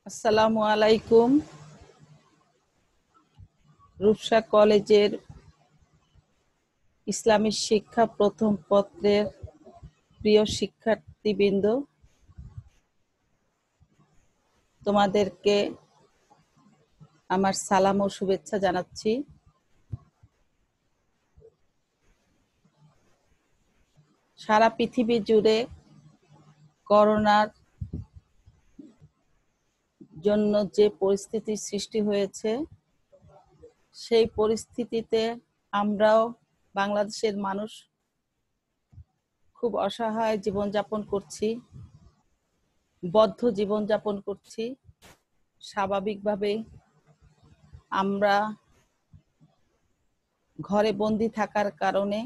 আসসালামু আলাইকুম। রূপসা কলেজের ইসলামী শিক্ষা প্রথম পত্রের প্রিয় শিক্ষার্থীবৃন্দ, তোমাদেরকে আমার সালাম ও শুভেচ্ছা জানাচ্ছি। সারা পৃথিবী জুড়ে করোনার জন্য যে পরিস্থিতির সৃষ্টি হয়েছে, সেই পরিস্থিতিতে আমরাও বাংলাদেশের মানুষ খুব অসহায় জীবনযাপন করছি, বদ্ধ জীবনযাপন করছি। স্বাভাবিকভাবেই আমরা ঘরে বন্দি থাকার কারণে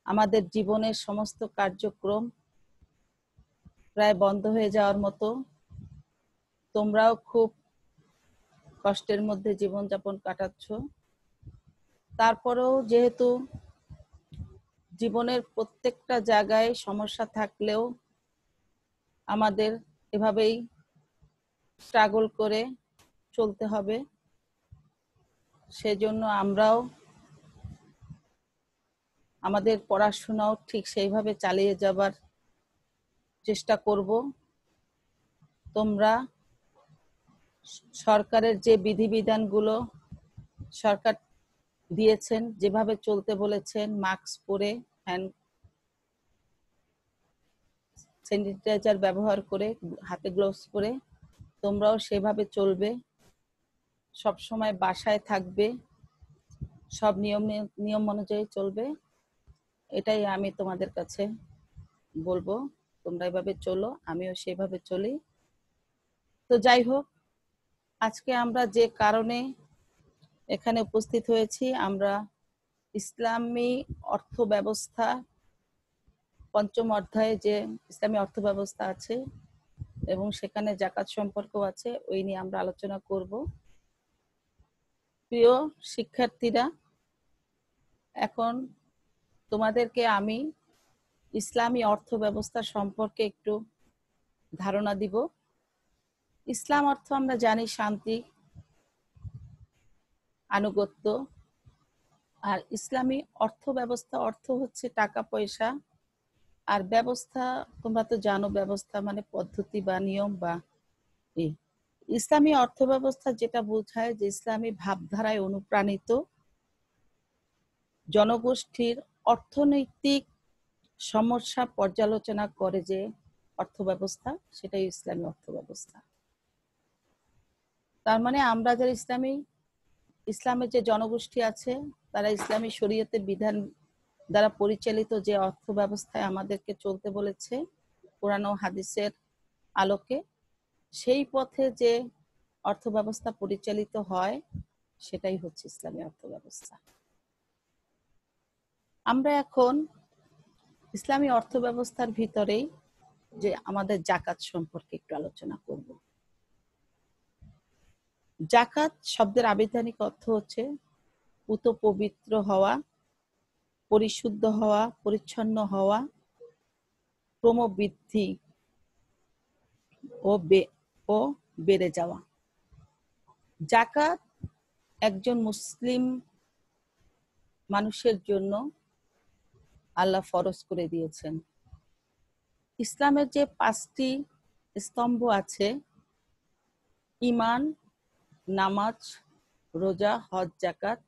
আমাদের জীবনের সমস্ত কার্যক্রম প্রায় বন্ধ হয়ে যাওয়ার মতো। তোমরাও খুব কষ্টের মধ্যে জীবনযাপন কাটাচ্ছ। তারপরেও যেহেতু জীবনের প্রত্যেকটা জায়গায় সমস্যা থাকলেও আমাদের এভাবেই স্ট্রাগল করে চলতে হবে। সেজন্য আমরাও আমাদের পড়াশোনাও ঠিক সেইভাবে চালিয়ে যাবার চেষ্টা করব। তোমরা সরকারের যে বিধিবিধানগুলো সরকার দিয়েছেন, যেভাবে চলতে বলেছেন, মাস্ক পরে, হ্যান্ড স্যানিটাইজার ব্যবহার করে, হাতে গ্লোভস পরে তোমরাও সেভাবে চলবে। সব সময় বাসায় থাকবে, সব নিয়ম অনুযায়ী চলবে। এটাই আমি তোমাদের কাছে বলবো। তোমরা এভাবে চলো, আমিও সেভাবে চলি। তো যাই হোক, আজকে আমরা যে কারণে এখানে উপস্থিত হয়েছি, আমরা ইসলামী অর্থ ব্যবস্থা পঞ্চম অধ্যায়ে যে ইসলামী অর্থ ব্যবস্থা আছে এবং সেখানে জাকাত সম্পর্ক আছে, ওই নিয়ে আমরা আলোচনা করব। প্রিয় শিক্ষার্থীরা, এখন তোমাদেরকে আমি ইসলামী অর্থ ব্যবস্থা সম্পর্কে একটু ধারণা দিব। ইসলাম অর্থ আমরা জানি শান্তি, আনুগত্য। আর ইসলামী অর্থ ব্যবস্থা অর্থ হচ্ছে টাকা পয়সা, আর ব্যবস্থা তোমরা তো জানো, ব্যবস্থা মানে পদ্ধতি বা নিয়ম বা ইসলামী অর্থ ব্যবস্থা যেটা বোঝায় যে ইসলামী ভাবধারায় অনুপ্রাণিত জনগোষ্ঠীর অর্থনৈতিক সমস্যা পর্যালোচনা করে যে অর্থ ব্যবস্থা, সেটাই ইসলামী অর্থ ব্যবস্থা। তার মানে আমরা যারা ইসলামের যে জনগোষ্ঠী আছে, তারা ইসলামী শরীয়তের বিধান দ্বারা পরিচালিত যে অর্থ ব্যবস্থায় আমাদেরকে চলতে বলেছে কোরআন ও হাদিসের আলোকে, সেই পথে যে অর্থ ব্যবস্থা পরিচালিত হয় সেটাই হচ্ছে ইসলামী অর্থ ব্যবস্থা। আমরা এখন ইসলামী অর্থ ব্যবস্থার ভিতরেই যে আমাদের জাকাত সম্পর্কে একটু আলোচনা করব। জাকাত শব্দের আবিধানিক অর্থ হচ্ছে পুত পবিত্র হওয়া, পরিশুদ্ধ হওয়া, পরিচ্ছন্ন হওয়া, ক্রমবৃদ্ধি ও বেড়ে যাওয়া। জাকাত একজন মুসলিম মানুষের জন্য আল্লাহ ফরজ করে দিয়েছেন। ইসলামের যে 5টি স্তম্ভ আছে, ঈমান, নামাজ, রোজা, হজ, জাকাত,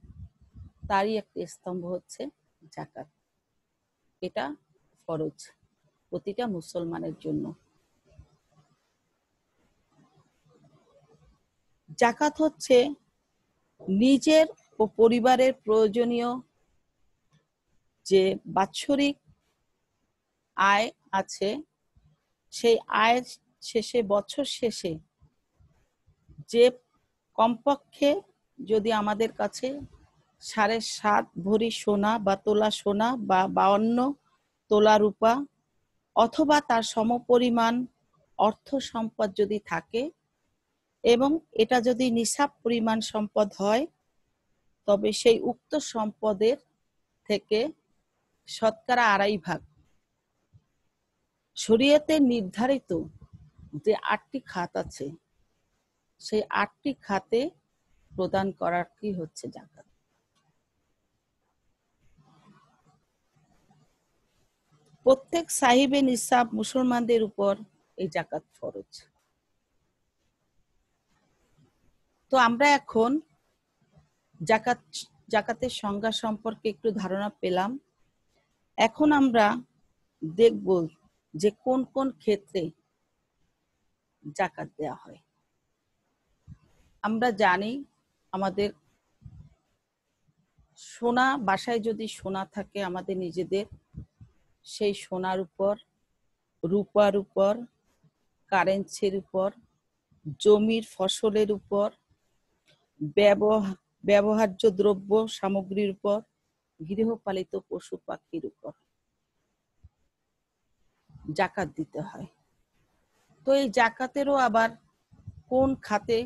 তারই একটি স্তম্ভ হচ্ছে জাকাত। এটা ফরজ প্রতিটা মুসলমানের জন্য। জাকাত হচ্ছে নিজের ও পরিবারের প্রয়োজনীয় যে বাৎসরিক আয় আছে, সেই আয় শেষে, বছর শেষে যে কমপক্ষে যদি আমাদের কাছে 7.5 ভরি সোনা বা তোলা সোনা বা 52 তোলা রূপা অথবা তার সমপরিমাণ অর্থ সম্পদ যদি থাকে এবং এটা যদি নিসাব পরিমাণ সম্পদ হয়, তবে সেই উক্ত সম্পদের থেকে শতকরা 2.5 ভাগ শরীয়তে নির্ধারিত যে 8টি খাত আছে, সেই 8টি খাতে প্রদান করার কি হচ্ছে জাকাত। প্রত্যেক সাহিবে নিসাব মুসলমানদের উপর এই জাকাত ফরজ। তো আমরা এখন জাকাতের সংজ্ঞা সম্পর্কে একটু ধারণা পেলাম। এখন আমরা দেখব যে কোন কোন ক্ষেত্রে জাকাত দেওয়া হয়। আমরা জানি আমাদের সোনা, বাসায় যদি সোনা থাকে আমাদের নিজেদের, সেই সোনার উপর, রূপার উপর, কারেন্সির উপর, জমির ফসলের উপর, ব্যবহার্য দ্রব্য সামগ্রীর উপর, গৃহপালিত পশু পাখির উপর জাকাত দিতে হয়। তো এই জাকাতেরও আবার কোন খাতে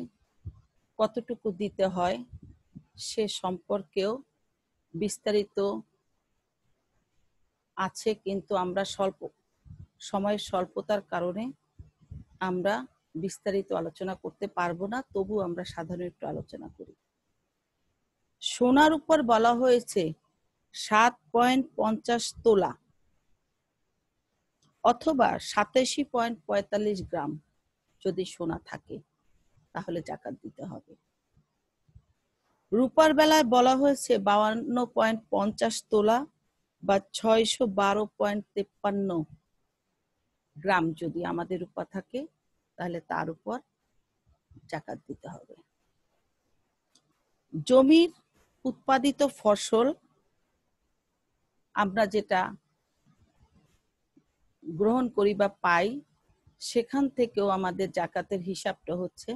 কতটুকু দিতে হয় সে সম্পর্কেও বিস্তারিত আছে, কিন্তু আমরা সময়ের স্বল্পতার কারণে আমরা বিস্তারিত আলোচনা করতে পারবো না, তবু আমরা সাধারণ একটু আলোচনা করি। সোনার উপর বলা হয়েছে 7.50 তোলা অথবা 87.45 গ্রাম যদি সোনা থাকে তাহলে জাকাত দিতে হবে। রূপার বেলায় বলা হয়েছে 52.50 তোলা বা 612.53 গ্রাম যদি আমাদের রূপা থাকে তাহলে তার উপর জাকাত দিতে হবে। জমির উৎপাদিত ফসল আমরা যেটা গ্রহণ করি বা পাই, সেখান থেকেও আমাদের জাকাতের হিসাবটা হচ্ছে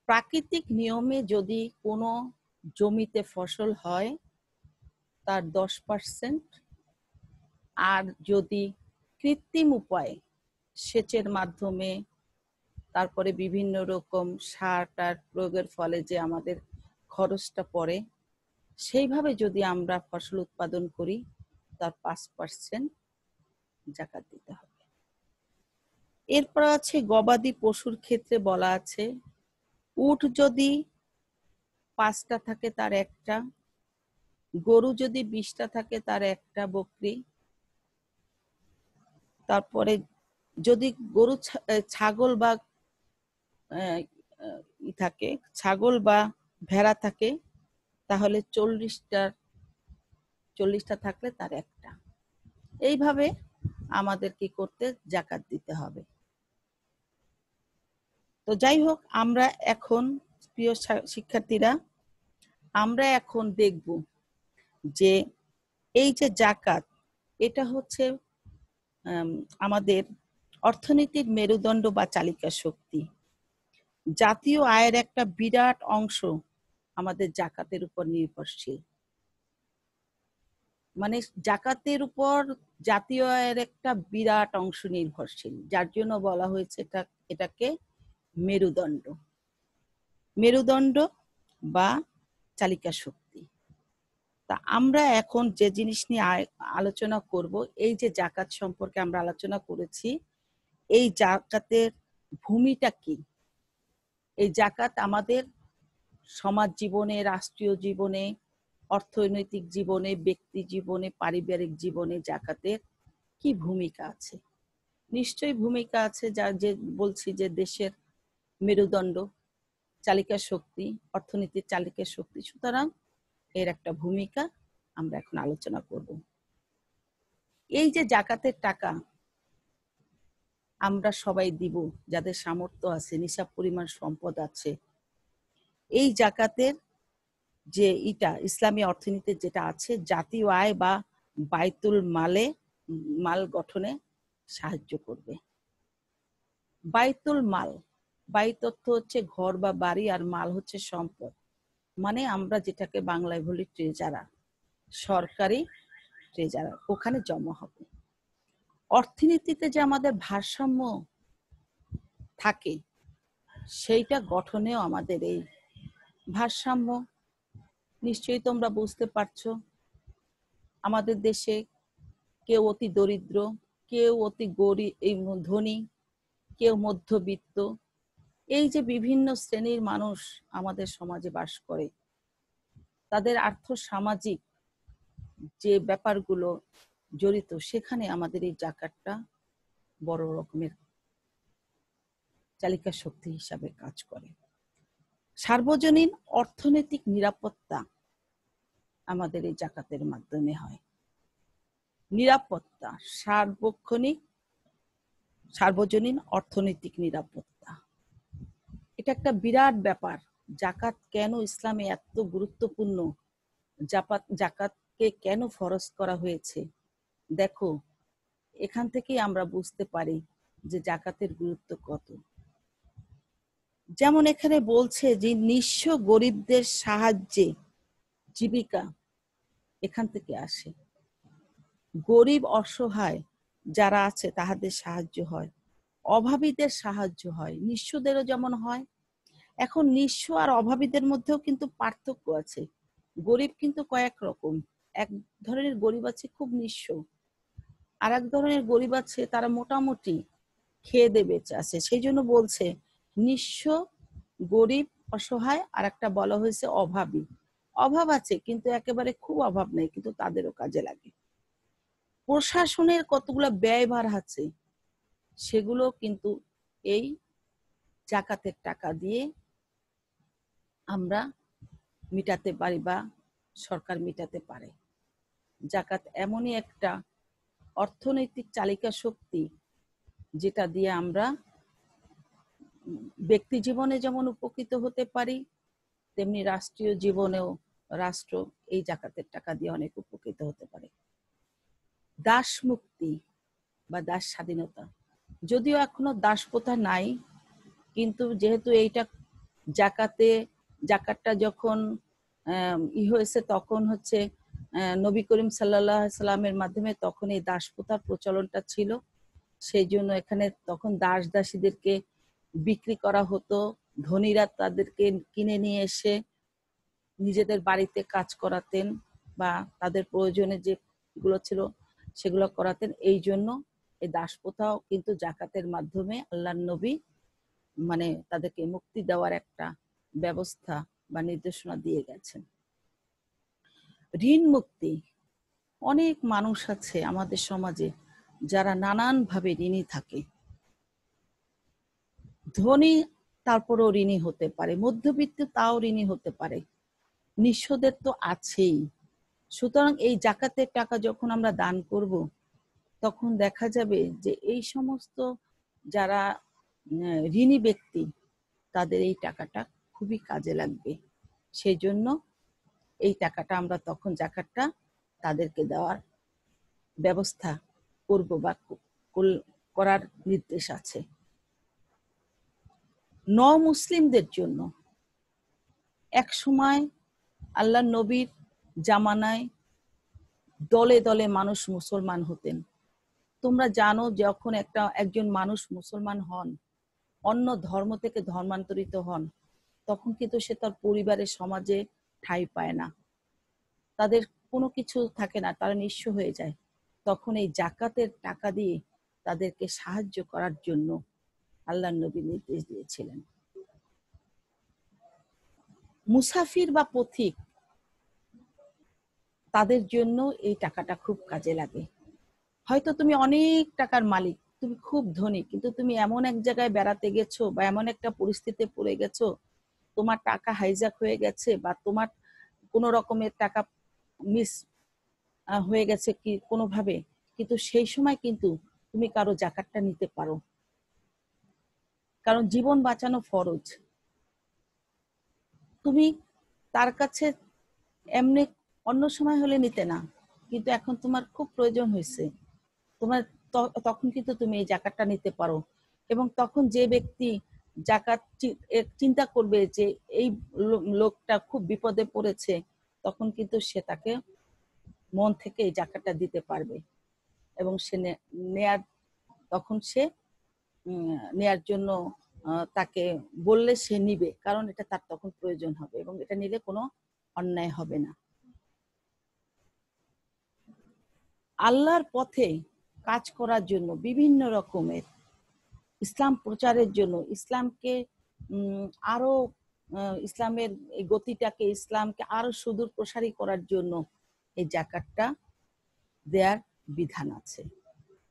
প্রাকৃতিক নিয়মে যদি কোনো জমিতে ফসল হয় তার 10%, আর যদি কৃত্রিম উপায়ে সেচের মাধ্যমে, তারপরে বিভিন্ন রকম সার টার প্রয়োগের ফলে যে আমাদের খরচটা পড়ে, সেইভাবে যদি আমরা ফসল উৎপাদন করি তার 5% জাকাত দিতে হবে। এরপর আছে গবাদি পশুর ক্ষেত্রে বলা আছে উট যদি 5টা থাকে তার একটা, গরু যদি 20টা থাকে তার একটা বকরি, তারপরে যদি গরু ছাগল বা থাকে, ছাগল বা ভেড়া থাকে তাহলে 40টা থাকলে তার একটা। এইভাবে আমাদের কি করতে জাকাত দিতে হবে। তো যাই হোক, আমরা এখন প্রিয় শিক্ষার্থীরা, আমরা এখন দেখব যে এই যে জাকাত, এটা হচ্ছে আমাদের অর্থনীতির মেরুদণ্ড বা চালিকা শক্তি। জাতীয় আয়ের একটা বিরাট অংশ আমাদের জাকাতের উপর নির্ভরশীল। মানে জাকাতের উপর জাতীয় আয়ের একটা বিরাট অংশ নির্ভরশীল, যার জন্য বলা হয়েছে এটাকে মেরুদণ্ড বা চালিকা শক্তি। তা আমরা এখন যে জিনিস নিয়ে আলোচনা করব, এই যে জাকাত সম্পর্কে আমরা আলোচনা করেছি, এই জাকাতের ভূমিটা কি। এই জাকাত আমাদের সমাজ জীবনে, রাষ্ট্রীয় জীবনে, অর্থনৈতিক জীবনে, ব্যক্তি জীবনে, পারিবারিক জীবনে জাকাতের কি ভূমিকা আছে। নিশ্চয়ই ভূমিকা আছে, যা যে বলছি যে দেশের মেরুদণ্ড, চালিকা শক্তি, অর্থনীতির চালিকা শক্তি, সুতরাং এর একটা ভূমিকা আমরা এখন আলোচনা করব। এই যে জাকাতের টাকা আমরা সবাই দিব, যাদের সামর্থ্য আছে, নিসাব পরিমাণ সম্পদ আছে, এই জাকাতের যে ইসলামী অর্থনীতির যেটা আছে, জাতীয় আয় বা বাইতুল মাল গঠনে সাহায্য করবে। বাইতুল মাল, বাইত অর্থ হচ্ছে ঘর বা বাড়ি, আর মাল হচ্ছে সম্পদ, মানে আমরা যেটাকে বাংলায় বলি ট্রেজারার, সরকারি ট্রেজারার, ওখানে জমা হবে। অর্থনীতিতে যে আমাদের ভারসাম্য থাকে সেইটা গঠনেও আমাদের এই ভারসাম্য, নিশ্চয়ই তোমরা বুঝতে পারছো। আমাদের দেশে কেউ অতি দরিদ্র, কেউ অতি গরিব, ধনী, কেউ মধ্যবিত্ত, এই যে বিভিন্ন শ্রেণীর মানুষ আমাদের সমাজে বাস করে, তাদের আর্থ সামাজিক যে ব্যাপারগুলো জড়িত, সেখানে আমাদের এই জাকাতটা বড় রকমের চালিকা শক্তি হিসাবে কাজ করে। সার্বজনীন অর্থনৈতিক নিরাপত্তা আমাদের এই জাকাতের মাধ্যমে হয়। নিরাপত্তা, সার্বজনীন অর্থনৈতিক নিরাপত্তা, এটা একটা বিরাট ব্যাপার। জাকাত কেন ইসলামে এত গুরুত্বপূর্ণ, জাকাতকে কেন ফরজ করা হয়েছে, দেখো এখান থেকেই আমরা বুঝতে পারি যে জাকাতের গুরুত্ব কত। যেমন এখানে বলছে যে নিঃস্ব গরিবদের সাহায্যে জীবিকা এখান থেকে আসে। গরিব অসহায় যারা আছে তাহাদের সাহায্য হয়, অভাবীদের সাহায্য হয়, নিঃস্বদেরও যেমন হয়। এখন নিঃস্ব আর অভাবীদের মধ্যেও কিন্তু পার্থক্য আছে। গরিব কিন্তু কয়েক রকম। এক ধরনের গরিব আছে খুব নিঃস্ব, আর এক ধরনের গরিব আছে তারা মোটামুটি খেয়ে দে বেঁচে আছে। সেই জন্য বলছে নিঃস্ব, গরিব, অসহায়, আর একটা বলা হয়েছে অভাবী। অভাব আছে কিন্তু একেবারে খুব অভাব নেই, কিন্তু তাদেরও কাজে লাগে। প্রশাসনের কতগুলো ব্যয়ভার আছে, সেগুলো কিন্তু এই জাকাতের টাকা দিয়ে আমরা মিটাতে পারি বা সরকার মিটাতে পারে। জাকাত এমনই একটা অর্থনৈতিক চালিকা শক্তি, যেটা দিয়ে আমরা ব্যক্তি জীবনে যেমন উপকৃত হতে পারি, তেমনি রাষ্ট্রীয় জীবনেও রাষ্ট্র এই জাকাতের টাকা দিয়ে অনেক উপকৃত হতে পারে। দাস মুক্তি বা দাস স্বাধীনতা, যদিও এখনো দাস প্রথা নাই, কিন্তু যেহেতু এইটা জাকাতটা যখন হয়েছে, তখন হচ্ছে নবী করিম সাল্লাল্লাহু আলাইহি সাল্লামের মাধ্যমে তখন এই দাস প্রথার প্রচলনটা ছিল। সেই জন্য এখানে তখন দাস দাসীদেরকে বিক্রি করা হতো। ধনীরা তাদেরকে কিনে নিয়ে এসে নিজেদের বাড়িতে কাজ করাতেন বা তাদের প্রয়োজনে যেগুলো ছিল সেগুলো করাতেন। এই জন্য এই দাস প্রথাও কিন্তু জাকাতের মাধ্যমে আল্লাহর নবী মানে তাদেরকে মুক্তি দেওয়ার একটা ব্যবস্থা বা নির্দেশনা দিয়ে গেছেন। ঋণ মুক্তি, অনেক মানুষ আছে আমাদের সমাজে যারা নানান ভাবে ঋণী থাকে। ধনী তারপরও ঋণী হতে পারে, মধ্যবিত্ত তাও ঋণী হতে পারে, নিঃস্বদের তো আছেই। সুতরাং এই জাকাতের টাকা যখন আমরা দান করব, তখন দেখা যাবে যে এই সমস্ত যারা ঋণী ব্যক্তি, তাদের এই টাকাটা খুবই কাজে লাগবে। সেই জন্য এই টাকাটা আমরা তখন জাকাতটা তাদেরকে দেওয়ার ব্যবস্থা করব বা করার নির্দেশ আছে। মুসলিমদের জন্য এক সময় আল্লাহর নবীর জামানায় দলে দলে মানুষ মুসলমান হতেন। তোমরা জানো, যখন একজন মানুষ মুসলমান হন, অন্য ধর্ম থেকে ধর্মান্তরিত হন, তখন কিন্তু সে তার পরিবারের সমাজে ঠাঁই পায় না, তাদের কোনো কিছু থাকে না, তারা নিঃস্ব হয়ে যায়। তখন এই জাকাতের টাকা দিয়ে তাদেরকে সাহায্য করার জন্য আল্লাহর নবী নির্দেশ দিয়েছিলেন। মুসাফির বা পথিক, তাদের জন্য এই টাকাটা খুব কাজে লাগে। হয়তো তুমি অনেক টাকার মালিক, তুমি খুব ধনী, কিন্তু তুমি এমন এক জায়গায় বেড়াতে গেছো বা এমন একটা পরিস্থিতিতে পড়ে গেছো, তোমার টাকা হাইজ্যাক হয়ে গেছে বা তোমার কোনো রকমের টাকা মিস হয়ে গেছে কি কোনোভাবে, কিন্তু সেই সময় কিন্তু তুমি কারো জাকাতটা নিতে পারো, কারণ জীবন বাঁচানো ফরজ। তুমি তার কাছে এমনি অন্য সময় হলে নিতে না, কিন্তু এখন তোমার খুব প্রয়োজন হয়েছে, তোমার তখন কিন্তু তুমি এই জাকাতটা নিতে পারো। এবং তখন যে ব্যক্তি জাকাত চিন্তা করবে যে এই লোকটা খুব বিপদে পড়েছে, তখন কিন্তু সে তাকে মন থেকে এই জাকাতটা দিতে পারবে এবং সে তখন সে নেয়ার জন্য তাকে বললে সে নিবে, কারণ এটা তার তখন প্রয়োজন হবে এবং এটা নিলে কোনো অন্যায় হবে না। আল্লাহর পথে কাজ করার জন্য বিভিন্ন রকমের ইসলাম প্রচারের জন্য, ইসলামকে আরো ইসলামের এই গতিটাকে, ইসলামকে আরো সুদূর প্রসারী করার জন্য এই জাকাতটা দেয়ার বিধান আছে।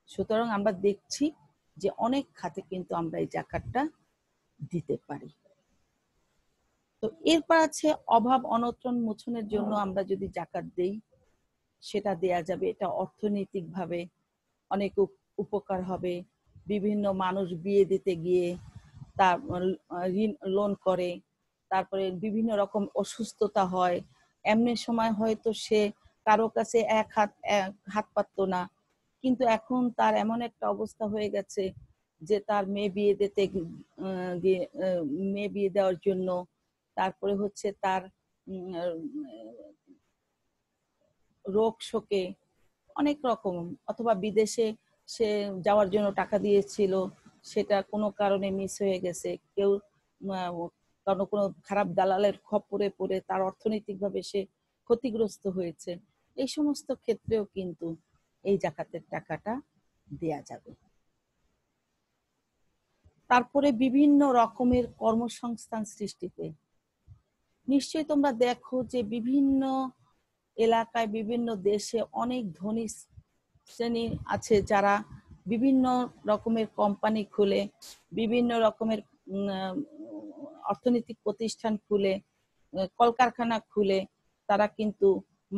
সুতরাং আমরা দেখছি যে অনেক খাতে কিন্তু আমরা এই জাকাতটা দিতে পারি। তো এরপর আছে অভাব অনটন মোচনের জন্য আমরা যদি জাকাত দেই সেটা দেয়া যাবে। এটা অর্থনৈতিকভাবে অনেক উপকার হবে। বিভিন্ন মানুষ বিয়ে দিতে গিয়ে তার ঋণ লোন করে, তারপরে বিভিন্ন রকম অসুস্থতা হয়, এমনি সময় হয়তো সে কারো কাছে এক হাত পাততো না, কিন্তু এখন তার এমন একটা অবস্থা হয়ে গেছে যে তার মেয়ে বিয়ে দিতে গিয়ে মেয়ে বিয়ে দেওয়ার জন্য, তারপরে হচ্ছে তার রোগ শোকে অনেক রকম, অথবা বিদেশে সে যাওয়ার জন্য টাকা দিয়েছিল, সেটা কোনো কারণে মিস হয়ে গেছে, কেউ কোনো খারাপ দালালের খপ্পরে পড়ে তার অর্থনৈতিকভাবে সে ক্ষতিগ্রস্ত হয়েছে। এই সমস্ত ক্ষেত্রেও কিন্তু এই জাকাতের টাকাটা দেয়া যাবে। তারপরে বিভিন্ন রকমের কর্মসংস্থান সৃষ্টিতে, নিশ্চয়ই তোমরা দেখো যে বিভিন্ন এলাকায় বিভিন্ন দেশে অনেক ধনী শ্রেণী আছে যারা বিভিন্ন রকমের কোম্পানি খুলে, বিভিন্ন রকমের অর্থনৈতিক প্রতিষ্ঠান খুলে, কলকারখানা খুলে তারা কিন্তু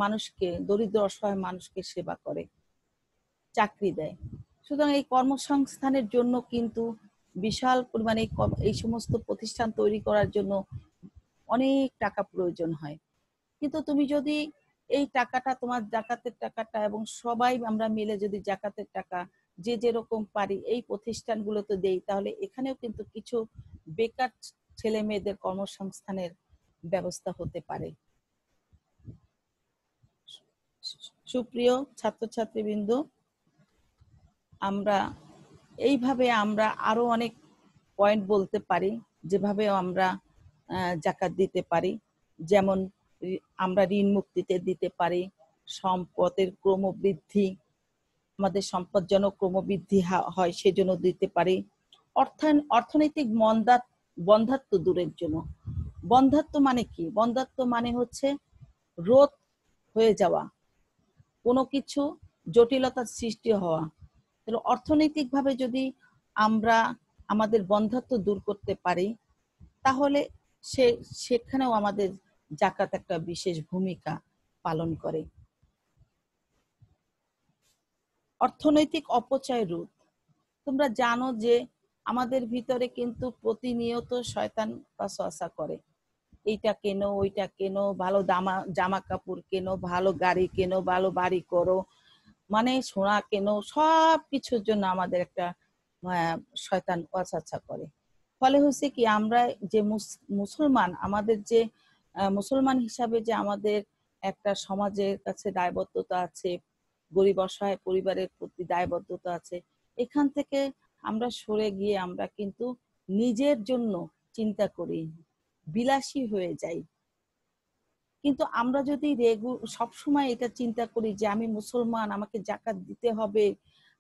মানুষকে, দরিদ্র অসহায় মানুষকে সেবা করে, চাকরি দেয়। সুতরাং এই কর্মসংস্থানের জন্য কিন্তু বিশাল পরিমাণে এই সমস্ত প্রতিষ্ঠান তৈরি করার জন্য অনেক টাকা প্রয়োজন হয়। কিন্তু তুমি যদি এই টাকাটা, তোমার জাকাতের টাকাটা, এবং সবাই আমরা মিলে যদি জাকাতের টাকা যে যেরকম পারি এই প্রতিষ্ঠানগুলোতে দেই, তাহলে এখানেও কিন্তু কিছু বেকার ছেলে মেয়েদের কর্মসংস্থানের ব্যবস্থা হতে পারে। সুপ্রিয় ছাত্রছাত্রীবৃন্দ, আমরা এইভাবে আমরা আরো অনেক পয়েন্ট বলতে পারি যেভাবে আমরা জাকাত দিতে পারি। যেমন আমরা ঋণ মুক্তিতে দিতে পারি, সম্পদের ক্রমবৃদ্ধি, আমাদের সম্পদ যেন ক্রমবৃদ্ধি হয় সেজন্য দিতে পারি, অর্থনৈতিক বন্ধাত্ব দূরের জন্য। বন্ধাত্ব মানে কি? বন্ধাত্ব মানে হচ্ছে রোধ হয়ে যাওয়া, কোনো কিছু জটিলতার সৃষ্টি হওয়া। তাহলে অর্থনৈতিকভাবে যদি আমরা আমাদের বন্ধাত্ব দূর করতে পারি, তাহলে সেখানেও আমাদের জাকাত একটা বিশেষ ভূমিকা পালন করে। অর্থনৈতিক অপচয় রোধ। তোমরা জানো যে আমাদের ভিতরে কিন্তু প্রতিনিয়ত শয়তান ওয়াসওয়াসা করে, এইটা কেনো, ওইটা কেনো, ভালো জামা কাপড় কেনো, ভালো গাড়ি কেনো, ভালো বাড়ি করো, মানে সোনা কেনো, সব কিছুর জন্য আমাদের একটা শয়তান ওয়াসওয়াসা করে। ফলে হচ্ছে কি, আমরা যে মুসলমান, আমাদের যে মুসলমান হিসাবে যে আমাদের একটা সমাজের কাছে দায়বদ্ধতা আছে, গরিব অসহায় পরিবারের প্রতি দায়বদ্ধতা আছে, এখান থেকে আমরা সরে গিয়ে আমরা কিন্তু নিজের জন্য চিন্তা করি, বিলাসী হয়ে যাই। কিন্তু আমরা যদি সবসময় এটা চিন্তা করি যে আমি মুসলমান, আমাকে জাকাত দিতে হবে,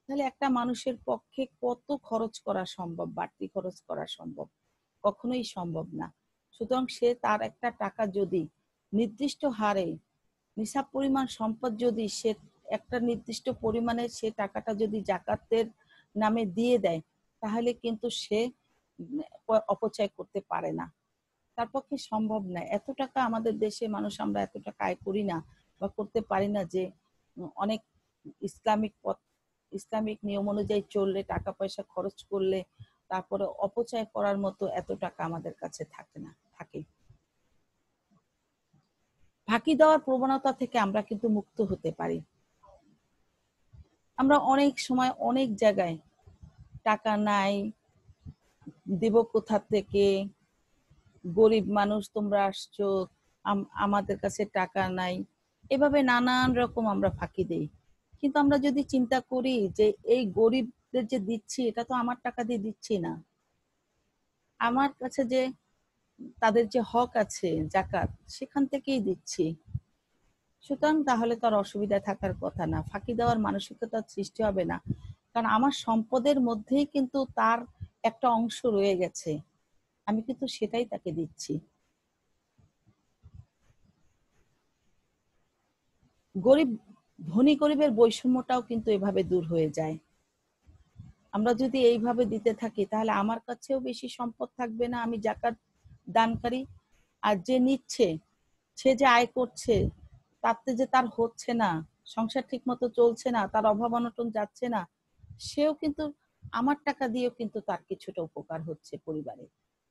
তাহলে একটা মানুষের পক্ষে কত খরচ করা সম্ভব? বাড়তি খরচ করা সম্ভব? কখনোই সম্ভব না। সুতরাং সে তার একটা টাকা যদি নির্দিষ্ট হারে, নিসাব পরিমাণ সম্পদ যদি সে একটা নির্দিষ্ট পরিমাণে সে টাকাটা যদি জাকাতের নামে দিয়ে দেয়, তাহলে কিন্তু সে অপচয় করতে পারে না, তার পক্ষে সম্ভব না। এত টাকা আমাদের দেশে মানুষ, আমরা এত টাকা আয় করি না বা করতে পারি না যে অনেক ইসলামিক নিয়ম অনুযায়ী চললে, টাকা পয়সা খরচ করলে, তারপরে অপচয় করার মতো এত টাকা আমাদের কাছে থাকে। ফাঁকি দেওয়ার প্রবণতা থেকে আমরা কিন্তু মুক্ত হতে পারি। আমরা অনেক সময় অনেক জায়গায় টাকা নাই, দেব কোথা থেকে, গরিব মানুষ তোমরা আসছো, আমাদের কাছে টাকা নাই, এভাবে নানান রকম আমরা ফাঁকি দেই। কিন্তু আমরা যদি চিন্তা করি যে এই গরিবদের যে দিচ্ছি, এটা তো আমার টাকা দিয়ে দিচ্ছি না, আমার কাছে যে তাদের যে হক আছে জাকাত, সেখান থেকেই দিচ্ছি। সুতরাং তাহলে তার অসুবিধা থাকার কথা না, ফাঁকি দেওয়ার মানসিকতার সৃষ্টি হবে না। কারণ আমার সম্পদের মধ্যেই কিন্তু তার একটা অংশ রয়ে গেছে, আমি কিন্তু সেটাই তাকে দিচ্ছি। গরিব ধনী গরিবের বৈষম্যটাও কিন্তু এভাবে দূর হয়ে যায়। আমরা যদি এইভাবে দিতে থাকি তাহলে আমার কাছেও বেশি সম্পদ থাকবে না, আমি যাকাত দানকারী, আর যে নিচ্ছে সে যে আয় করছে তাতে যে তার হচ্ছে না, সংসার ঠিক মতো চলছে না, তার অভাব অনটন যাচ্ছে না, সেও কিন্তু আমার টাকা দিয়েও কিন্তু তার কিছুটা উপকার হচ্ছে পরিবারে।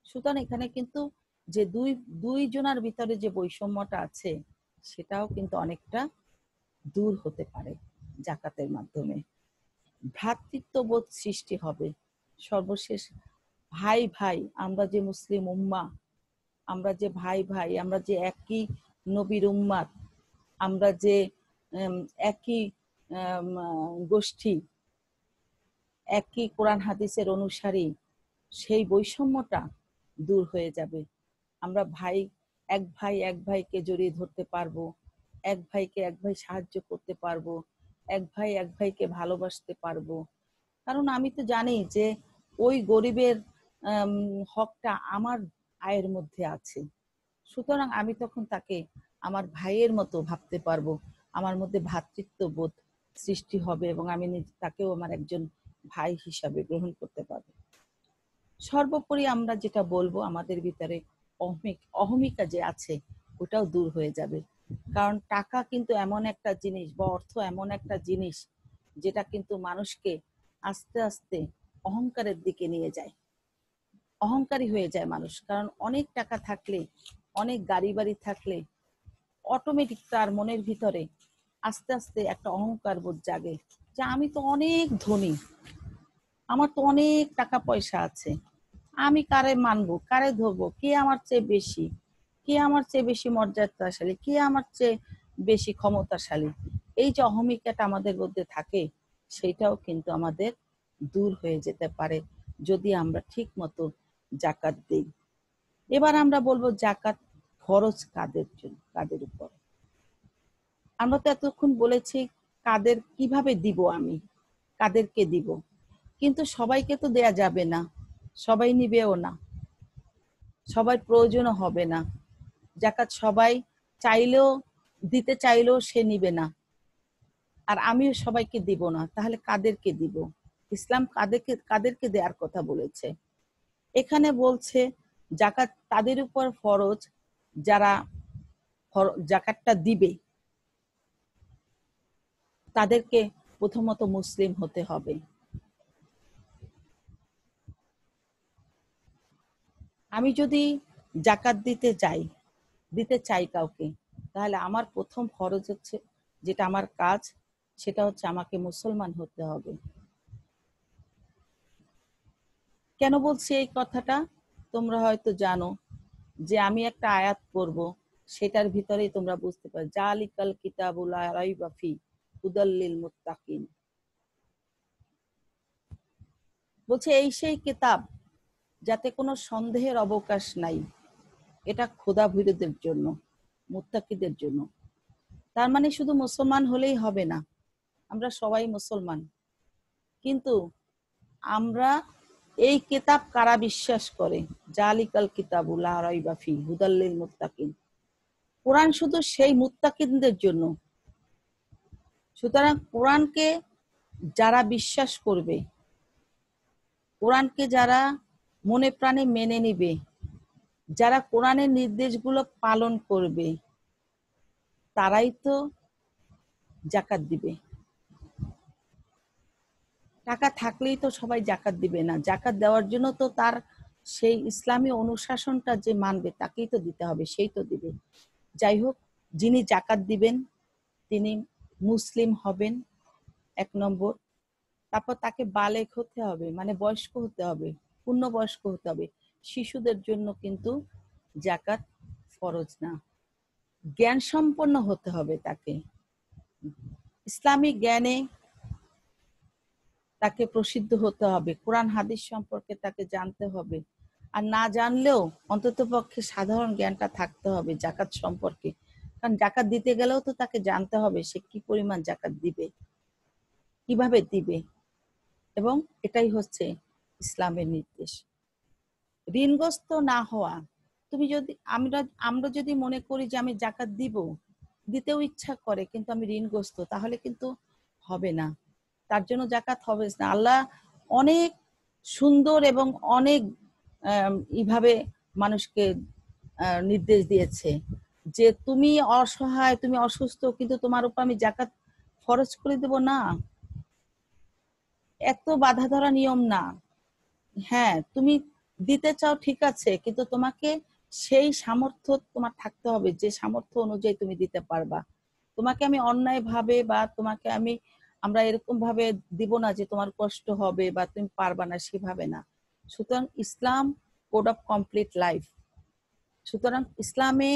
সুতরাং এখানে কিন্তু যে দুই জনের ভিতরে যে বৈষম্যটা আছে সেটাও কিন্তু অনেকটা দূর হতে পারে জাকাতের মাধ্যমে। ভ্রাতৃত্ববোধ সৃষ্টি হবে। সর্বশেষ ভাই ভাই, আমরা যে মুসলিম উম্মাহ, আমরা যে ভাই ভাই, আমরা যে একই নবীর উম্মাত, আমরা যে একই গোষ্ঠী, একই কোরআন হাদিসের অনুসারী, সেই বৈষম্যটা দূর হয়ে যাবে। আমরা এক ভাইকে জড়িয়ে ধরতে পারবো, এক ভাইকে এক ভাই সাহায্য করতে পারবো, এক ভাইকে ভালোবাসতে পারবো। কারণ আমি তো জানি যে ওই গরিবের হকটা আমার আয়ের মধ্যে আছে। সুতরাং আমি তখন তাকে আমার ভাইয়ের মতো ভাবতে পারবো, আমার মধ্যে ভ্রাতৃত্ববোধ সৃষ্টি হবে এবং আমি তাকেও আমার একজন ভাই হিসাবে গ্রহণ করতে পারবো। সর্বোপরি আমরা যেটা বলবো, আমাদের ভিতরে অহমিকা যে আছে ওটাও দূর হয়ে যাবে। কারণ টাকা কিন্তু এমন একটা জিনিস বা অর্থ এমন একটা জিনিস যেটা কিন্তু মানুষকে আস্তে আস্তে অহংকারের দিকে নিয়ে যায়। অহংকারী হয়ে যায় মানুষ। কারণ অনেক টাকা থাকলে, অনেক গাড়ি বাড়ি থাকলে অটোমেটিক তার মনের ভিতরে আস্তে আস্তে একটা অহংকার বোধ জাগে যে আমি তো অনেক ধনী, আমার তো অনেক টাকা পয়সা আছে, আমি কারে মানবো, কারে ধরবো, কে আমার চেয়ে বেশি, কে আমার চেয়ে বেশি মর্যাদাশালী, কে আমার চেয়ে বেশি ক্ষমতাশালী। এই যে অহমিকাটা আমাদের মধ্যে থাকে সেইটাও কিন্তু আমাদের দূর হয়ে যেতে পারে যদি আমরা ঠিক মতো জাকাত দিই। এবার আমরা বলবো জাকাত ফরজ কাদের জন্য, কাদের উপর। আমরা তো এতক্ষণ বলেছি কাদের কিভাবে দিব, আমি কাদেরকে দিব, কিন্তু সবাইকে তো দেয়া যাবে না, সবাই নিবেও না, সবার প্রয়োজনও হবে না। জাকাত সবাই চাইলেও দিতে চাইলেও সে নিবে না, আর আমিও সবাইকে দিব না, তাহলে কাদেরকে দিব? ইসলাম কাদেরকে কাদেরকে দেওয়ার কথা বলেছে? এখানে বলছে জাকাত তাদের উপর ফরজ যারা জাকাতটা দিবে তাদেরকে প্রথমত মুসলিম হতে হবে। আমি যদি জাকাত দিতে চাই কাউকে, তাহলে আমার প্রথম ফরজ হচ্ছে, যেটা আমার কাজ, সেটা হচ্ছে আমাকে মুসলমান হতে হবে। কেন বলছি এই কথাটা? তোমরা হয়তো জানো যে আমি একটা আয়াত পড়ব, সেটার ভিতরেই তোমরা বুঝতে পারো, জালিকাল কিতাবুল লা রাইবা ফি হুদাল লিল মুত্তাকিন। বলছে এই সেই কিতাব যাতে কোনো সন্দেহের অবকাশ নাই, এটা খোদাভীরুদের জন্য, মুত্তাকিদের জন্য। তার মানে শুধু মুসলমান হলেই হবে না, আমরা সবাই মুসলমান, কিন্তু আমরা এই কিতাব কারা বিশ্বাস করে? জালিকাল কিতাবু লা রাইবা ফি হুদাল লিল মুত্তাকিন। কোরআন শুধু সেই মুত্তাকিনদের জন্য। সুতরাং কোরআনকে যারা বিশ্বাস করবে, কোরআনকে যারা মনে প্রাণে মেনে নিবে, যারা কোরআনের নির্দেশগুলো পালন করবে, তারাই তো জাকাত দিবে। টাকা থাকলেই তো সবাই জাকাত দিবে না। জাকাত দেওয়ার জন্য তো তার সেই ইসলামী অনুশাসনটা যে মানবে তাকেই তো দিতে হবে, সেই তো দিবে। যাই হোক, যিনি জাকাত দিবেন তিনি মুসলিম হবেন, 1 নম্বর। তারপর তাকে বালেগ হতে হবে, মানে বয়স্ক হতে হবে, পূর্ণবয়স্ক হতে হবে। শিশুদের জন্য কিন্তু জাকাত ফরজ না। জ্ঞান সম্পন্ন হতে হবে তাকে, ইসলামিক জ্ঞানে তাকে প্রসিদ্ধ হতে হবে, কোরআন হাদিস সম্পর্কে তাকে জানতে হবে। আর না জানলেও অন্ততপক্ষে সাধারণ জ্ঞানটা থাকতে হবে জাকাত সম্পর্কে। কারণ জাকাত দিতে গেলেও তো তাকে জানতে হবে সে কি পরিমাণ জাকাত দিবে, কিভাবে দিবে, এবং এটাই হচ্ছে ইসলামের নির্দেশ। ঋণগ্রস্ত না হওয়া। তুমি যদি আমরা আমরা যদি মনে করি যে আমি জাকাত দিব, দিতেও ইচ্ছা করে কিন্তু আমি ঋণগ্রস্ত, তাহলে কিন্তু হবে না। তার জন্য জাকাত হবে না। আল্লাহ অনেক সুন্দর এবং অনেক এইভাবে মানুষকে নির্দেশ দিয়েছে যে তুমি অসহায়, তুমি অসুস্থ, কিন্তু তোমার উপর আমি জাকাত ফরজ করে দেব না। এত বাধা ধরা নিয়ম না। হ্যাঁ, তুমি দিতে চাও ঠিক আছে, কিন্তু তোমাকে সেই সামর্থ্য তোমার থাকতে হবে যে সামর্থ্য অনুযায়ী তুমি দিতে পারবা। তোমাকে আমি অন্যায় ভাবে বা তোমাকে আমরা এরকম ভাবে দিব না যে তোমার কষ্ট হবে বা তুমি পারবা না, সেভাবে না। সুতরাং ইসলাম কোড অফ কমপ্লিট লাইফ। সুতরাং ইসলামে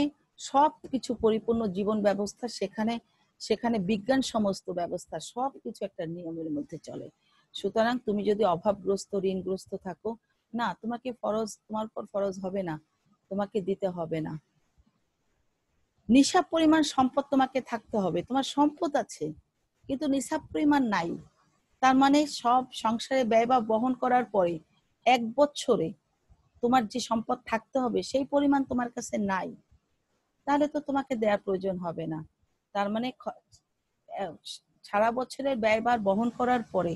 সবকিছু পরিপূর্ণ জীবন ব্যবস্থা, সেখানে সেখানে বিজ্ঞান সমস্ত ব্যবস্থা সবকিছু একটা নিয়মের মধ্যে চলে। সুতরাং তুমি যদি অভাবগ্রস্ত, ঋণগ্রস্ত থাকো, না, তোমাকে তোমার উপর ফরজ হবে না, তোমাকে দিতে হবে না। নিসাব পরিমাণ সম্পদ তোমাকে থাকতে হবে। তোমার সম্পদ আছে কিন্তু নিসাব পরিমাণ নাই, তার মানে সব সংসারে ব্যয় বা বহন করার পরে 1 বছরে তোমার যে সম্পদ থাকতে হবে সেই পরিমাণ তোমার কাছে নাই, তাহলে তো তোমাকে দেওয়ার প্রয়োজন হবে না। তার মানে সারা বছরের ব্যয়ভার বহন করার পরে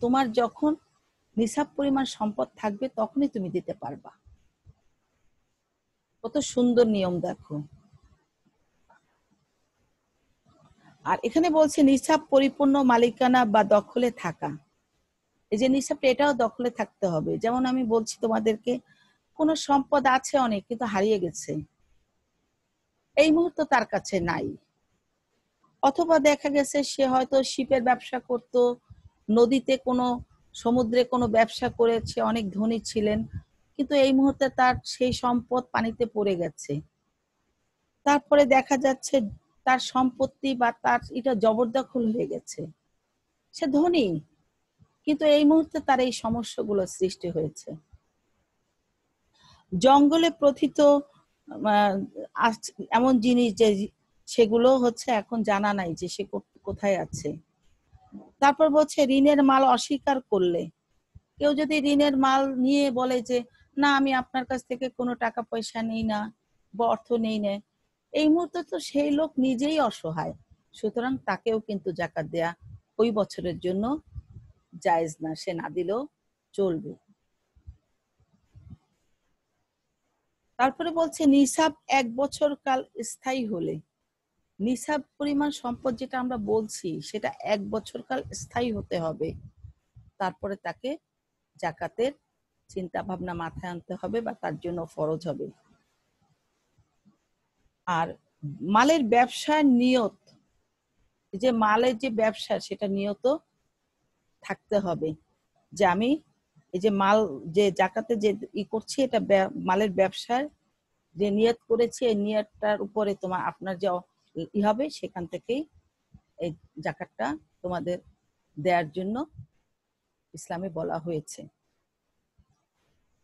তোমার যখন নিসাব পরিমাণ সম্পদ থাকবে তখনই তুমি দিতে পারবা। কত সুন্দর নিয়ম দেখো। আর এখানে বলছে নিসাব পরিপূর্ণ মালিকানা বা দখলে থাকা। এই যে নিসাব, এটাও দখলে থাকতে হবে। যেমন আমি বলছি তোমাদেরকে, কোন সম্পদ আছে অনেক কিন্তু হারিয়ে গেছে, এই মুহূর্তে তার কাছে নাই। অথবা দেখা গেছে সে হয়তো শিপের ব্যবসা করত, নদীতে কোনো, সমুদ্রে কোনো ব্যবসা করেছে, অনেক ধনী ছিলেন, কিন্তু এই মুহূর্তে তার সেই সম্পদ পানিতে পড়ে গেছে। তারপরে দেখা যাচ্ছে তার সম্পত্তি বা তার এটা জবরদখল হয়ে গেছে। সে ধনী কিন্তু এই মুহূর্তে তার এই সমস্যাগুলো সৃষ্টি হয়েছে। জঙ্গলে প্রথিত এমন জিনিস যে সেগুলো হচ্ছে এখন জানা নাই যে সে কোথায় আছে। তারপর বলছে ঋণের মাল অস্বীকার করলে, কেউ যদি ঋণের মাল নিয়ে বলে যে না আমি আপনার কাছ থেকে কোনো টাকা পয়সা নেই না বা অর্থ নেই না, এই মুহূর্তে তো সেই লোক নিজেই অসহায়, সুতরাং তাকেও কিন্তু জাকাত দেয়া ওই বছরের জন্য জায়েজ না, সে না দিলেও চলবে। তারপরে বলছে নিসাব 1 বছর কাল স্থায়ী হলে, নিসাব পরিমাণ সম্পদ যেটা আমরা বলছি সেটা 1 বছর কাল স্থায়ী হতে হবে, তারপরে তাকে জাকাতের চিন্তা ভাবনা মাথায় আনতে হবে বা তার জন্য ফরজ হবে। আর মালের ব্যবসার নিয়ত, যে মালের যে ব্যবসা সেটা নিয়ত থাকতে হবে যে আমি এই যে মাল, যে জাকাতে যে করছি, এটা মালের ব্যবসার যে নিয়ত করেছি, এই নিয়তটার উপরে তোমার আপনার যে হবে সেখান থেকেই এই জাকাতটা তোমাদের দেওয়ার জন্য ইসলামে বলা হয়েছে।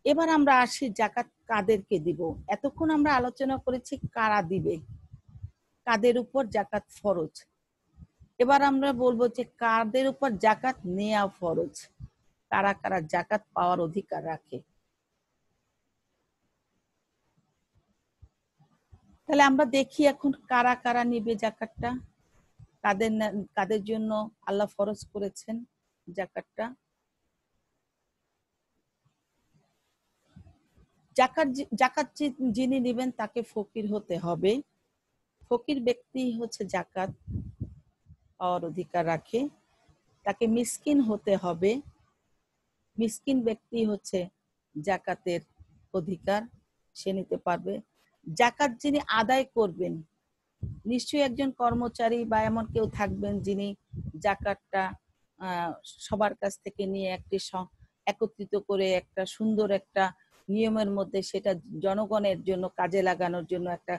এবার আমরা আসি জাকাত কাদেরকে দিব। এতক্ষণ আমরা আলোচনা করেছি কারা দিবে, কাদের উপর জাকাত ফরজ। এবার আমরা বলবো যে কাদের উপর জাকাত নেওয়া ফরজ, কারা কারা জাকাত পাওয়ার অধিকার রাখে। তাহলে আমরা দেখি এখন কারা কারা নিবে জাকাতটা, কাদের কাদের জন্য আল্লাহ ফরজ করেছেন জাকাতটা। জাকাত যিনি নেবেন তাকে ফকির হতে হবে। ফকির ব্যক্তি হচ্ছে জাকাত পাওয়ার অধিকার রাখে। তাকে মিসকিন হতে হবে, মিসকিন ব্যক্তি হচ্ছে জাকাতের অধিকার, সে নিতে পারবে। জাকাত যিনি আদায় করবেন, নিশ্চয়ই একজন কর্মচারী বা এমন কেউ থাকবেন যিনি জাকাতটা সবার কাছ থেকে নিয়ে একটি একত্রিত করে একটা সুন্দর একটা নিয়মের মধ্যে সেটা জনগণের জন্য কাজে লাগানোর জন্য একটা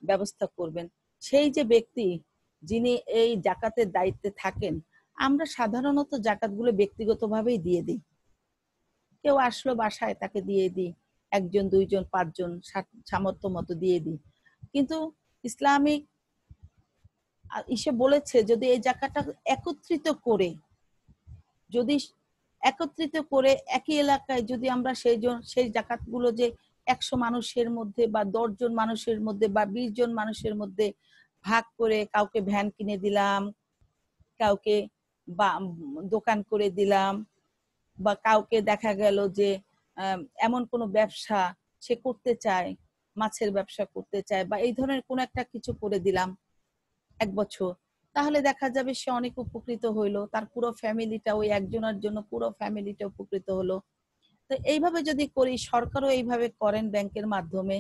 ব্যবস্থা করবেন। সেই যে ব্যক্তি যিনি এই জাকাতের দায়িত্বে থাকেন, আমরা সাধারণত জাকাতগুলো ব্যক্তিগতভাবেই দিয়ে দিই। কেউ আসলো বাসায়, তাকে দিয়ে দিই, 1 জন 2 জন 5 জন সামর্থ্য মতো দিয়ে দিই। কিন্তু ইসলামিক বলেছে যদি এই জাকাতটা একত্রিত করে যদি একত্রিত করে একই এলাকায় যদি আমরা সেই জাকাতগুলো যে 100 মানুষের মধ্যে বা 10 জন মানুষের মধ্যে বা 20 জন মানুষের মধ্যে ভাগ করে কাউকে ভ্যান কিনে দিলাম, কাউকে বা দোকান করে দিলাম, বা কাউকে দেখা গেল যে এমন কোনো ব্যবসা সে করতে চায়, মাছের ব্যবসা করতে চায় বা এই ধরনের কোনো একটা কিছু করে দিলাম 1 বছর, তাহলে দেখা যাবে সে অনেক উপকৃত হইলো, তার পুরো ফ্যামিলিটা ওই একজনের জন্য পুরো ফ্যামিলিটা উপকৃত হলো। তো এইভাবে যদি করি, সরকারও এইভাবে করেন ব্যাংকের মাধ্যমে,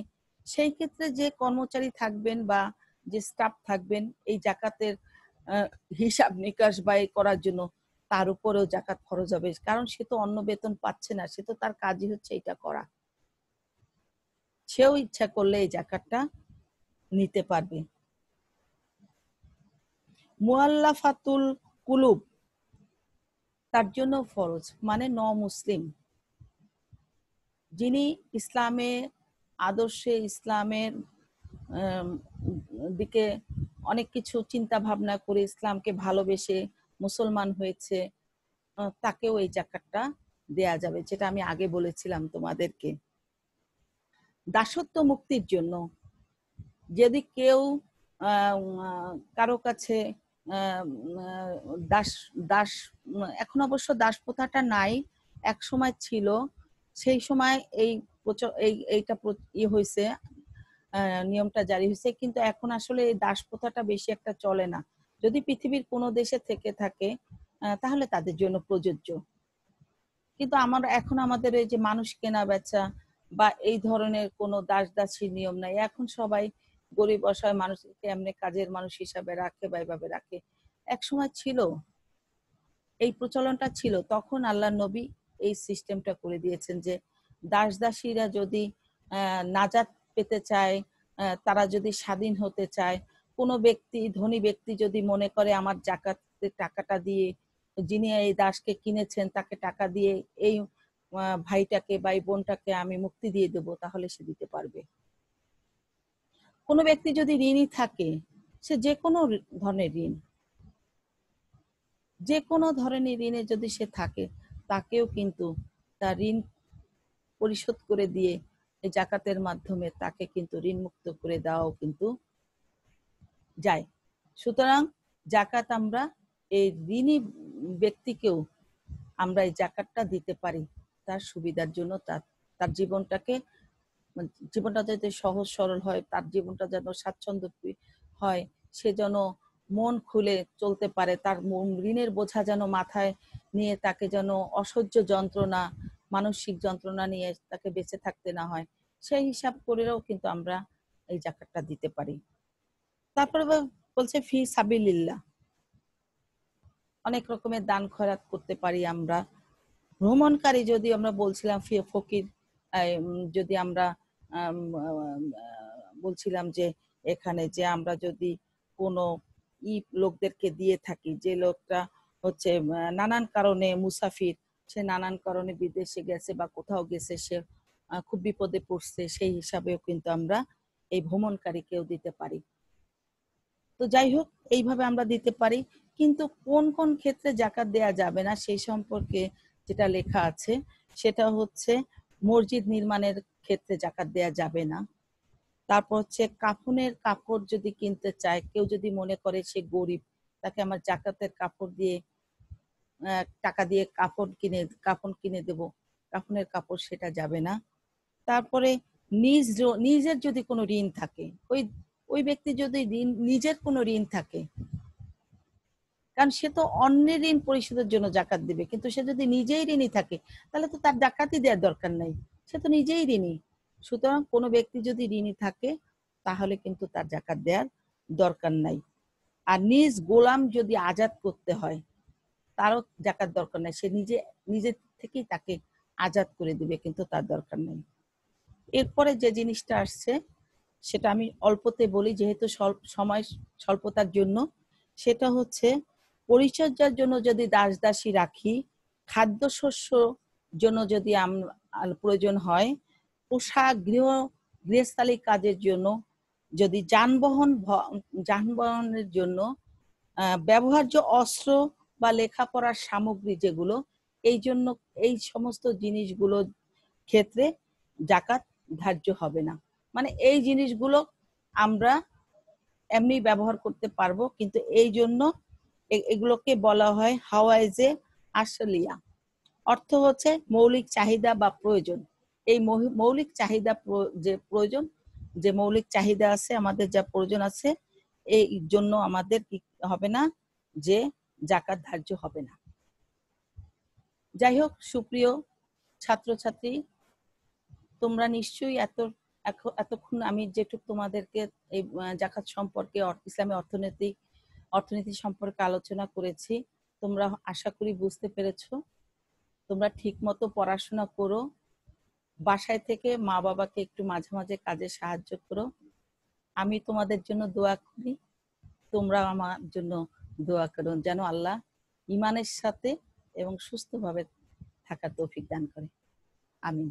সেই ক্ষেত্রে যে কর্মচারী থাকবেন বা যে স্টাফ থাকবেন এই জাকাতের হিসাব নিকাশ বা করার জন্য, তার উপরেও জাকাত খরচ হবে, কারণ সে তো অন্য বেতন পাচ্ছে না, সে তো তার কাজই হচ্ছে এটা করা, সেও ইচ্ছা করলে এই জাকাতটা নিতে পারবে। মুআল্লাফাতুল কুলুব তার জন্য ফরজ, মানে মুসলিম, যিনি ইসলামের আদর্শে, ইসলামের দিকে অনেক কিছু চিন্তা ভাবনা করে ইসলামকে ভালোবেসে মুসলমান হয়েছে, তাকেও এই জাকাতটা দেয়া যাবে, যেটা আমি আগে বলেছিলাম তোমাদেরকে। দাসত্ব মুক্তির জন্য যদি কেউ কারো কাছে দাস দাস এখন অবশ্য দাস প্রথাটা নাই, এক সময় ছিল, সেই সময় এইটা হয়েছে, নিয়মটা জারি হয়েছে, কিন্তু এখন আসলে এই দাস প্রথাটা বেশি একটা চলে না। যদি পৃথিবীর কোনো দেশে থেকে থাকে তাহলে তাদের জন্য প্রযোজ্য, কিন্তু এখন আমাদের এই যে মানুষ কেনা বেচা বা এই ধরনের কোনো দাস দাসীর নিয়ম নাই। এখন সবাই গরিব অসহায় মানুষকে এমনি কাজের মানুষ হিসাবে রাখে বা এইভাবে রাখে। এক সময় ছিল, এই প্রচলনটা ছিল, তখন আল্লাহ নবী এই সিস্টেমটা করে দিয়েছেন যে দাস দাসীরা যদি নাজাত পেতে চায়, তারা যদি স্বাধীন হতে চায়, কোনো ব্যক্তি, ধনী ব্যক্তি যদি মনে করে আমার জাকাতের টাকাটা দিয়ে, যিনি এই দাসকে কিনেছেন তাকে টাকা দিয়ে এই ভাইটাকে বা এই বোনটাকে আমি মুক্তি দিয়ে দেবো, তাহলে সে দিতে পারবে। কোনো ব্যক্তি যদি ঋণী থাকে, সে যে কোনো ধরনের ঋণ, যে কোনো ধরনের ঋণে যদি সে থাকে, তাকেও কিন্তু তার ঋণ পরিশোধ করে দিয়ে এই জাকাতের মাধ্যমে তাকে কিন্তু ঋণ মুক্ত করে দেওয়াও কিন্তু যায়। সুতরাং জাকাত আমরা এই ঋণী ব্যক্তিকেও আমরা এই জাকাতটা দিতে পারি, তার সুবিধার জন্য, তার জীবনটা যাতে সহজ সরল হয়, তার জীবনটা যেন স্বাচ্ছন্দ্য হয়, সে যেন মন খুলে চলতে পারে, তার ঋণের বোঝা যেন মাথায় নিয়ে তাকে যেন অসহ্য যন্ত্রণা, মানসিক যন্ত্রণা নিয়ে তাকে বেঁচে থাকতে না হয়, সেই হিসাব করেও কিন্তু আমরা এই জাকাতটা দিতে পারি। তারপরে বলছে ফি সাবিলিল্লাহ, অনেক রকমের দান খয়রাত করতে পারি আমরা। ভ্রমণকারী, যদি আমরা বলছিলাম ফকির, যদি আমরা বলছিলাম যে এখানে যে আমরা যদি কোনো লোকদেরকে দিয়ে থাকি, যে লোকটা হচ্ছে নানান কারণে মুসাফির, সে নানান কারণে বিদেশে গেছে বা কোথাও গেছে, সে খুব বিপদে পড়ছে, সেই হিসাবেও কিন্তু আমরা এই ভ্রমণকারীকেও দিতে পারি। তো যাই হোক, এইভাবে আমরা দিতে পারি, কিন্তু কোন কোন ক্ষেত্রে জাকাত দেয়া যাবে না সেই সম্পর্কে যেটা লেখা আছে, সেটা হচ্ছে মসজিদ নির্মাণের ক্ষেত্রে জাকাত দেয়া যাবে না। তারপর হচ্ছে কাফনের কাপড় যদি কিনতে চায়, কেউ যদি মনে করে সে গরিব, তাকে আমার জাকাতের কাপড় দিয়ে টাকা দিয়ে কাফন কিনে দেব, কাফনের কাপড়, সেটা যাবে না। তারপরে নিজের যদি কোনো ঋণ থাকে, ওই ব্যক্তি যদি নিজের কোনো ঋণ থাকে, কারণ সে তো অন্যের ঋণ পরিশোধের জন্য জাকাত দিবে, কিন্তু সে যদি নিজেই ঋণী থাকে তাহলে তো তার জাকাতই দেওয়ার দরকার নাই, সে তো নিজেই ঋণী। সুতরাং কোনো ব্যক্তি যদি ঋণী থাকে তাহলে কিন্তু তার জাকাত দেওয়ার দরকার নাই। আর নিজ গোলাম যদি আজাদ করতে হয়, তারও জাকাত দরকার নাই, সে নিজে থেকেই তাকে আজাদ করে দিবে, কিন্তু তার দরকার নেই। এরপরে যে জিনিসটা আসছে সেটা আমি অল্পতে বলি, যেহেতু সময় স্বল্পতার জন্য। সেটা হচ্ছে পরিচর্যার জন্য যদি দাস দাসী রাখি, খাদ্যশস্য জন্য যদি প্রয়োজন হয়, পোশাক, গৃহস্থালী কাজের জন্য, যদি যানবাহনের জন্য, ব্যবহার্য অস্ত্র বা লেখাপড়ার সামগ্রী যেগুলো, এই জন্য এই সমস্ত জিনিসগুলো ক্ষেত্রে জাকাত ধার্য হবে না। মানে এই জিনিসগুলো আমরা এমনি ব্যবহার করতে পারবো, কিন্তু এই জন্য এগুলোকে বলা হয় হাওয়াইজে আসলিয়া, অর্থ হচ্ছে মৌলিক চাহিদা বা প্রয়োজন। এই মৌলিক চাহিদা যে প্রয়োজন, যে মৌলিক চাহিদা আছে আমাদের, যা প্রয়োজন আছে, এই জন্য আমাদের কি হবে না, যে জাকাত ধার্য হবে না। যাই হোক, সুপ্রিয় ছাত্রছাত্রী, তোমরা নিশ্চয়ই এতক্ষণ আমি যেটুকু তোমাদেরকে এই জাকাত সম্পর্কে, ইসলামী অর্থনীতি সম্পর্কে আলোচনা করেছি, তোমরা আশা করি বুঝতে পেরেছো। তোমরা ঠিক মতো পড়াশোনা করো, বাসায় থেকে মা বাবাকে একটু মাঝে মাঝে কাজে সাহায্য করো। আমি তোমাদের জন্য দোয়া করি, তোমরা আমার জন্য দোয়া করো, যেন আল্লাহ ঈমানের সাথে এবং সুস্থভাবে থাকার তৌফিক দান করে। আমিন।